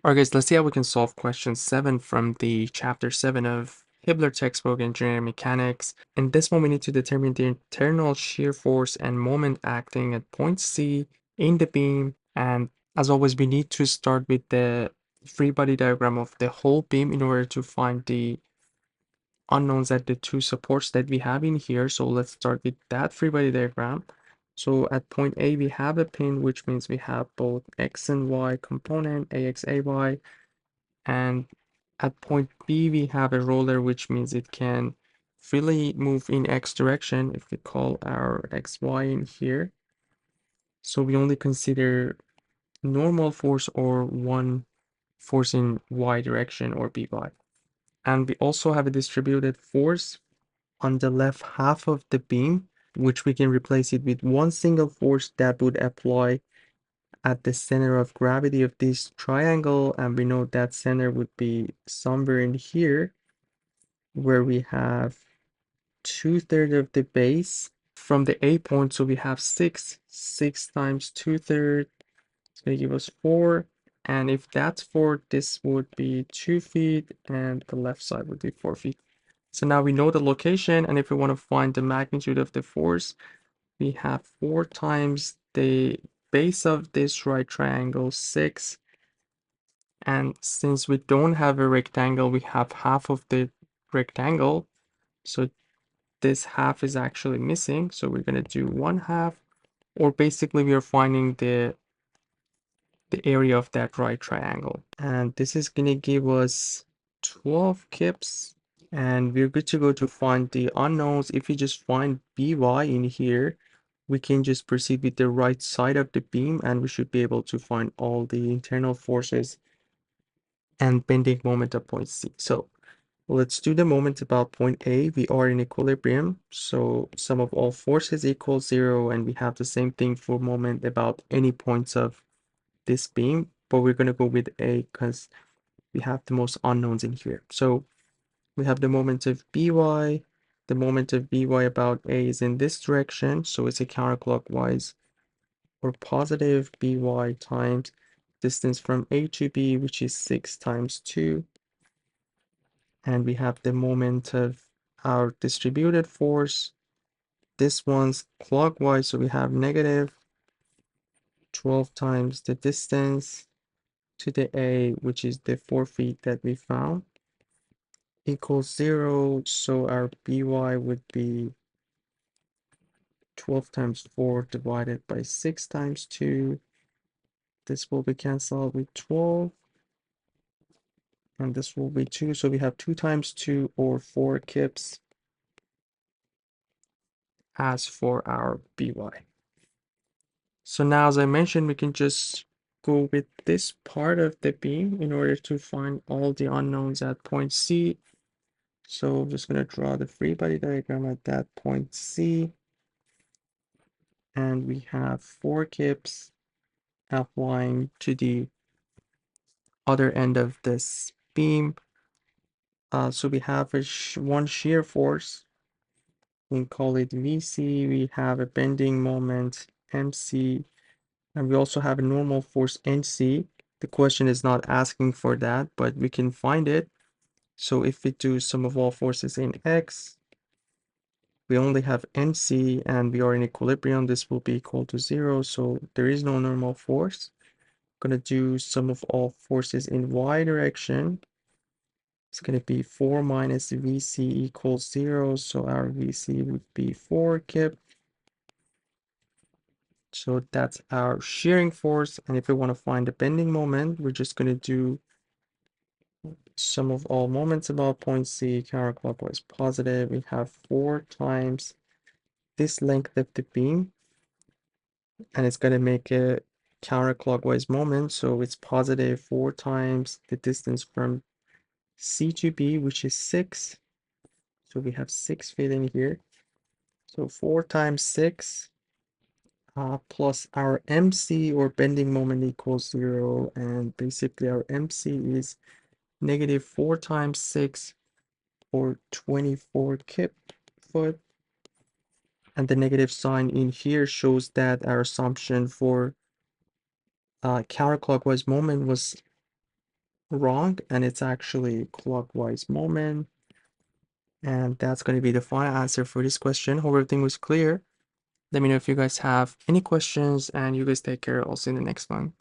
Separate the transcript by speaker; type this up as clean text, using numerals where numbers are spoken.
Speaker 1: Alright guys, let's see how we can solve question 7 from the chapter 7 of Hibbeler textbook Engineering Mechanics. In this one, we need to determine the internal shear force and moment acting at point C in the beam. And as always, we need to start with the free body diagram of the whole beam in order to find the unknowns at the two supports that we have in here. So let's start with that free body diagram. So at point A, we have a pin, which means we have both X and Y component, AX, AY. And at point B, we have a roller, which means it can freely move in X direction if we call our XY in here. So we only consider normal force or one force in Y direction or BY. And we also have a distributed force on the left half of the beam, which we can replace it with one single force that would apply at the center of gravity of this triangle, and we know that center would be somewhere in here where we have 2/3 of the base from the A point. So we have 6 times 2/3, it's going to give us 4, and if that's 4, this would be 2 feet and the left side would be 4 feet. So now we know the location, and if we want to find the magnitude of the force, we have 4 times the base of this right triangle, 6. And since we don't have a rectangle, we have half of the rectangle. So this half is actually missing. So we're going to do 1/2, or basically we are finding the area of that right triangle. And this is going to give us 12 kips. And we're good to go to find the unknowns. If we just find BY in here, we can just proceed with the right side of the beam, and we should be able to find all the internal forces and bending moment at point C. So let's do the moment about point A. We are in equilibrium, so sum of all forces equals 0, and we have the same thing for moment about any points of this beam, but we're going to go with A because we have the most unknowns in here. So we have the moment of By. The moment of By about A is in this direction, so it's a counterclockwise or positive By times distance from A to B, which is 6 times 2. And we have the moment of our distributed force. This one's clockwise, so we have negative 12 times the distance to the A, which is the 4 feet that we found, equals 0. So our By would be 12 times 4 divided by 6 times 2. This will be cancelled with 12. And this will be 2. So we have 2 times 2, or 4 kips, as for our By. So now, as I mentioned, we can just go with this part of the beam in order to find all the unknowns at point C. So I'm just going to draw the free body diagram at that point C. And we have 4 kips applying to the other end of this beam. So we have one shear force. We can call it VC. We have a bending moment, MC. And we also have a normal force, NC. The question is not asking for that, but we can find it. So if we do sum of all forces in X, we only have NC and we are in equilibrium. This will be equal to 0. So there is no normal force. I'm going to do sum of all forces in Y direction. It's going to be 4 minus VC equals 0. So our VC would be 4 kip. So that's our shearing force. And if we want to find the bending moment, we're just going to do sum of all moments about point C, counterclockwise positive. We have 4 times this length of the beam, and it's going to make a counterclockwise moment. So it's positive 4 times the distance from C to B, which is 6. So we have 6 feet in here. So 4 times 6 plus our MC, or bending moment, equals 0. And basically our MC is negative 4 times 6, or 24 kip foot. And the negative sign in here shows that our assumption for counterclockwise moment was wrong, and it's actually clockwise moment. And that's going to be the final answer for this question. Hope everything was clear. Let me know if you guys have any questions, and you guys take care. I'll see you in the next one.